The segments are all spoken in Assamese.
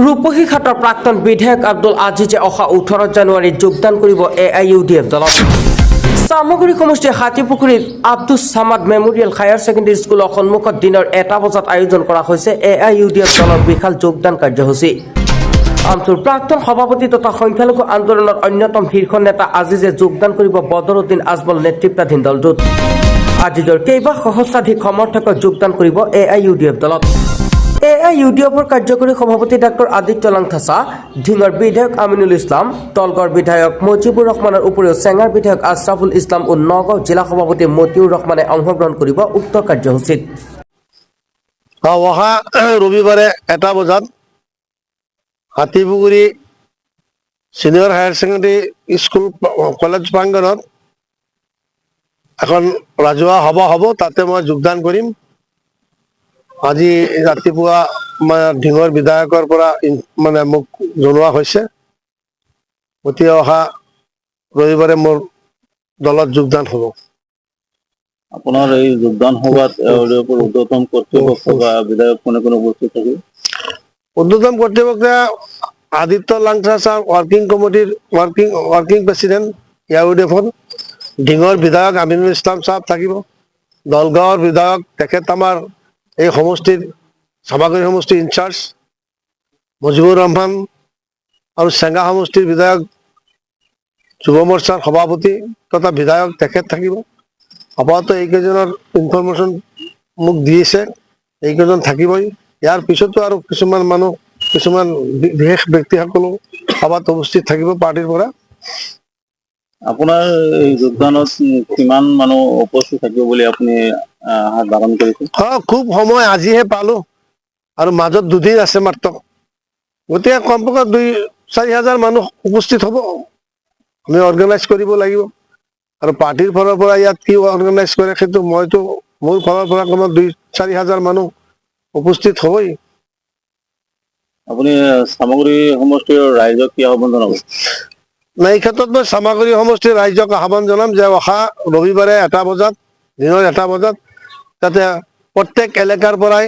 ৰূপহীঘাটৰ প্ৰাক্তন বিধায়ক আব্দুল আজিজে অহা 18 জানুৱাৰীত যোগদান কৰিব AIUDF দলত। চামগুৰি সমষ্টিৰ হাতীপুখুৰীত Abdus Samad memorial higher secondary স্কুলৰ সন্মুখত দিনৰ 1টা বজাত আয়োজন কৰা হৈছে AIUDF দলৰ বিশাল যোগদান কাৰ্যসূচী। আমচুৰ প্ৰাক্তন সভাপতি তথা সংখ্যালঘু আন্দোলনৰ অন্যতম শীৰ্ষ নেতা আজিজে যোগদান কৰিব বদৰুদ্দিন আজমল নেতৃত্বাধীন দলটোত। আজিজৰ কেইবা সহস্ৰাধিক সমৰ্থকক যোগদান কৰিব AIUDF দলত। AIUDFৰ কাৰ্যকৰী সভাপতি ডাক্তৰ আদিত্য লাংথাছা, ঢিঙৰ বিধায়ক আমিনুল ইছলাম, তলগড় বিধায়ক মুজিবুৰ ৰহমানৰ উপৰিও চেঙাৰ বিধায়ক আছৰাফুল ইছলাম ও নগাঁও জিলা সভাপতি মতিউৰ ৰহমানে অংশগ্ৰহণ কৰিব উক্ত কাৰ্যসূচীত। অহা ৰবিবাৰে 1টা বজাত Hatipukhuri senior higher secondary school college প্ৰাংগণত এখন ৰাজহুৱা সভা হ'ব, তাতে মই যোগদান কৰিম। আজি ৰাতিপুৱা ঢিঙৰ বিধায়কৰ পৰা মোক জনোৱা হৈছে, গতিকে অহা ৰবিবাৰে মোৰ দলত যোগদান হ'ব। আপোনাৰ এই যোগদান সভাত ঊৰ্ধ্বতম কৰ্তৃপক্ষ বা বিধায়ক কোনে কোনে উপস্থিত থাকিব? ঊৰ্ধ্বতম কৰ্তৃপক্ষ আদিত্য লাংথাছা, ৱৰ্কিং কমিটিৰ ৱৰ্কিং প্ৰেচিডেণ্ট AIUDFৰ, ঢিঙৰ বিধায়ক আমিনুল ইছলাম চাহাব থাকিব, দলগাঁৱৰ বিধায়ক তেখেত আমাৰ এই সমষ্টিৰ চামাগুৰি সমষ্টিৰ ইনচাৰ্জ মুজিবুৰ ৰহমান, আৰু চেঙা সমষ্টিৰ বিধায়ক যুৱ মৰ্চাৰ সভাপতি তথা বিধায়ক তেখেত থাকিব। আপাতত এইকেইজনৰ ইনফৰমেশ্যন মোক দিছে, এইকেইজন থাকিবই। ইয়াৰ পিছতো আৰু কিছুমান বিশেষ ব্যক্তিসকলো সভাত উপস্থিত থাকিব পাৰ্টিৰ পৰা। আপোনাৰ এই যোগদানত কিমান মানুহ উপস্থিত থাকিব বুলি আপুনি আশা ধাৰণ কৰিছে? খুব সময় আজিহে পালো, আৰু মাজত দুদিন আছে মাত্ৰ, গতিকে কমপক্ষে 2-4 হাজাৰ মানুহ উপস্থিত হ'ব। আমি অৰ্গেনাইজ কৰিব লাগিব, আৰু পাৰ্টিৰ ফালৰ পৰা ইয়াত কি অৰ্গেনাইজ কৰে সেইটো মোৰ ফালৰ পৰা কমেও 2-4 হাজাৰ মানুহ উপস্থিত হ'বই। আপুনি চামগুৰি সমষ্টিৰ ৰাইজক কি আহ্বান জনাব? এই ক্ষেত্ৰত মই চামাগুৰি সমষ্টিৰ ৰাইজক আহ্বান জনাম যে অহা ৰবিবাৰে 1টা বজাত, দিনৰ 1টা বজাত যাতে প্ৰত্যেক এলেকাৰ পৰাই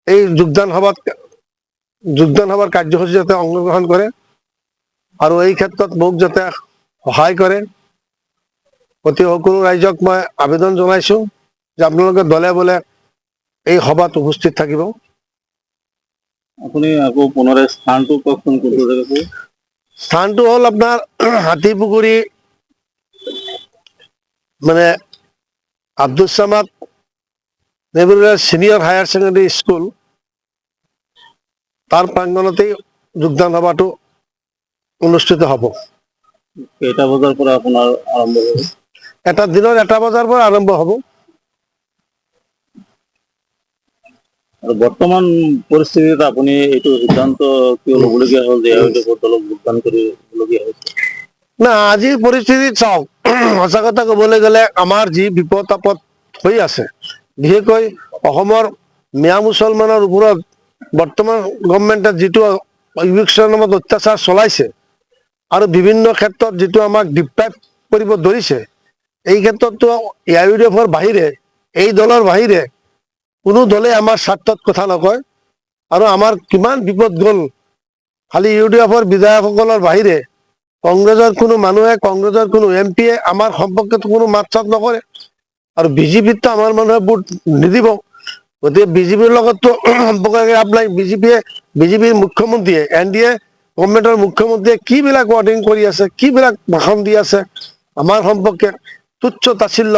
এই যোগদান সভাৰ কাৰ্যসূচী যাতে অংশগ্ৰহণ কৰে, আৰু এই ক্ষেত্ৰত মোক যাতে সহায় কৰে। গতিকে সকলো ৰাইজক মই আবেদন জনাইছো যে আপোনালোকে দলে বলে এই সভাত উপস্থিত থাকিব। আপুনি আকৌ পুনৰ স্থানটো কওকচোন, কোনটো জেগাত? স্থানটো হ'ল আপোনাৰ Hatipukhuri Abdus Samad memorial senior higher secondary school, তাৰ প্ৰাংগণতেই যোগদান সভাটো অনুষ্ঠিত হ'ব। কেইটা বজাৰ পৰা আপোনাৰ আৰম্ভ হ'ব? দিনৰ 1টা বজাৰ পৰা আৰম্ভ হ'ব। আৰু বৰ্তমান পৰিস্থিতিত আপুনি এইটো সিদ্ধান্ত কিয় ল'বলগীয়া হ'ল যে AIUDF দলক যোগদান কৰিবলগীয়া হৈছে? না, আজিৰ পৰিস্থিতিত চাওক, সঁচা কথা ক'বলৈ গ'লে আমাৰ যি বিপদ আপদ হৈ আছে, বিশেষকৈ অসমৰ মিয়া মুছলমানৰ ওপৰত বৰ্তমান গভৰ্ণমেণ্টে যিটো ইভিকশ্যনৰ নামত অত্যাচাৰ চলাইছে, আৰু বিভিন্ন ক্ষেত্ৰত যিটো আমাক ডিপ্ৰাইভ কৰিব ধৰিছে, এই ক্ষেত্ৰতো AIUDFৰ বাহিৰে, এই দলৰ বাহিৰে কোনো দলে আমাৰ স্বাৰ্থত কথা নকয়। আৰু আমাৰ কিমান বিপদ গ'ল, খালি UDFৰ বিধায়কসকলৰ বাহিৰে কংগ্ৰেছৰ কোনো মানুহে, কংগ্ৰেছৰ কোনো MPয়ে আমাৰ সম্পৰ্কে কোনো মাত চাত নকৰে, আৰু BJPতো আমাৰ মানুহে ভোট নিদিব। গতিকে BJPৰ লগততো সম্পৰ্ক আপোনাৰ BJPৰ মুখ্যমন্ত্ৰীয়ে, NDA গভৰ্ণমেণ্টৰ মুখ্যমন্ত্ৰীয়ে কিবিলাক ৱাৰ্ডিং কৰি আছে, কিবিলাক ভাষণ দি আছে আমাৰ সম্পৰ্কে, তুচ্ছ তাচ্ছিল্য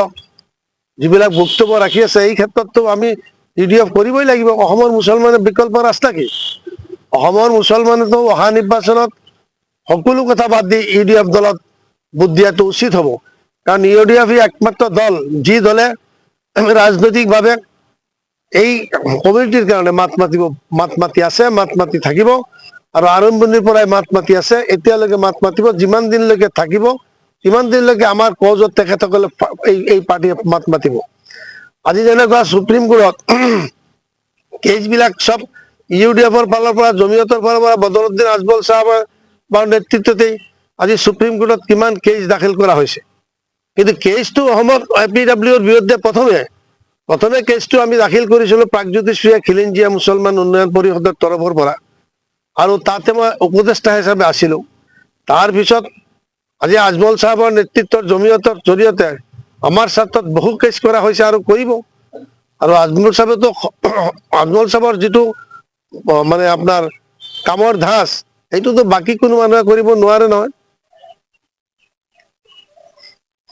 যিবিলাক বক্তব্য ৰাখি আছে, এই ক্ষেত্ৰততো আমি UDF কৰিবই লাগিব। অসমৰ মুছলমানৰ বিকল্প ৰাস্তা কি? অসমৰ মুছলমানেতো অহা নিৰ্বাচনত সকলো কথা বাদ দি UDF দলত ভোট দিয়াটো উচিত হ'ব, কাৰণ UDF একমাত্ৰ দল যি দলে ৰাজনৈতিকভাৱে এই কমিউনিটিৰ কাৰণে মাত মাতি আছে, মাত মাতি থাকিব, আৰু আৰম্ভণিৰ পৰাই মাত মাতি আছে, এতিয়ালৈকে মাত মাতিব। যিমান দিনলৈকে থাকিব সিমান দিনলৈকে আমাৰ কজত তেখেতসকলে এই পাৰ্টীয়ে মাত মাতিব। আজি যেনেকুৱা সুপ্ৰিম কোৰ্টত কেছবিলাক চব UDFৰ ফালৰ পৰা, জমিয়তৰ ফালৰ পৰা বদৰুদ্দিন আজমল চাহাবৰ নেতৃত্বতেই আজি সুপ্ৰিম কোৰ্টত কিমান কেছ দাখিল কৰা হৈছে, কিন্তু কেছটো অসমত APWৰ বিৰুদ্ধে প্ৰথমে কেছটো আমি দাখিল কৰিছিলোঁ প্ৰাগজ্যোতিষপুৰীয়া খিলঞ্জীয়া মুছলমান উন্নয়ন পৰিষদৰ তৰফৰ পৰা, আৰু তাতে মই উপদেষ্টা হিচাপে আছিলোঁ। তাৰপিছত আজি আজমল চাহাবৰ নেতৃত্বৰ জমিয়তৰ জৰিয়তে আমাৰ ছাত্ৰত বহু কেছ কৰা হৈছে আৰু কৰিব। আৰু আজমল চাহাবৰ যিটো মানে আপোনাৰ কামৰ ধাঁচ, সেইটোতো বাকী কোনো মানুহে কৰিব নোৱাৰে নহয়।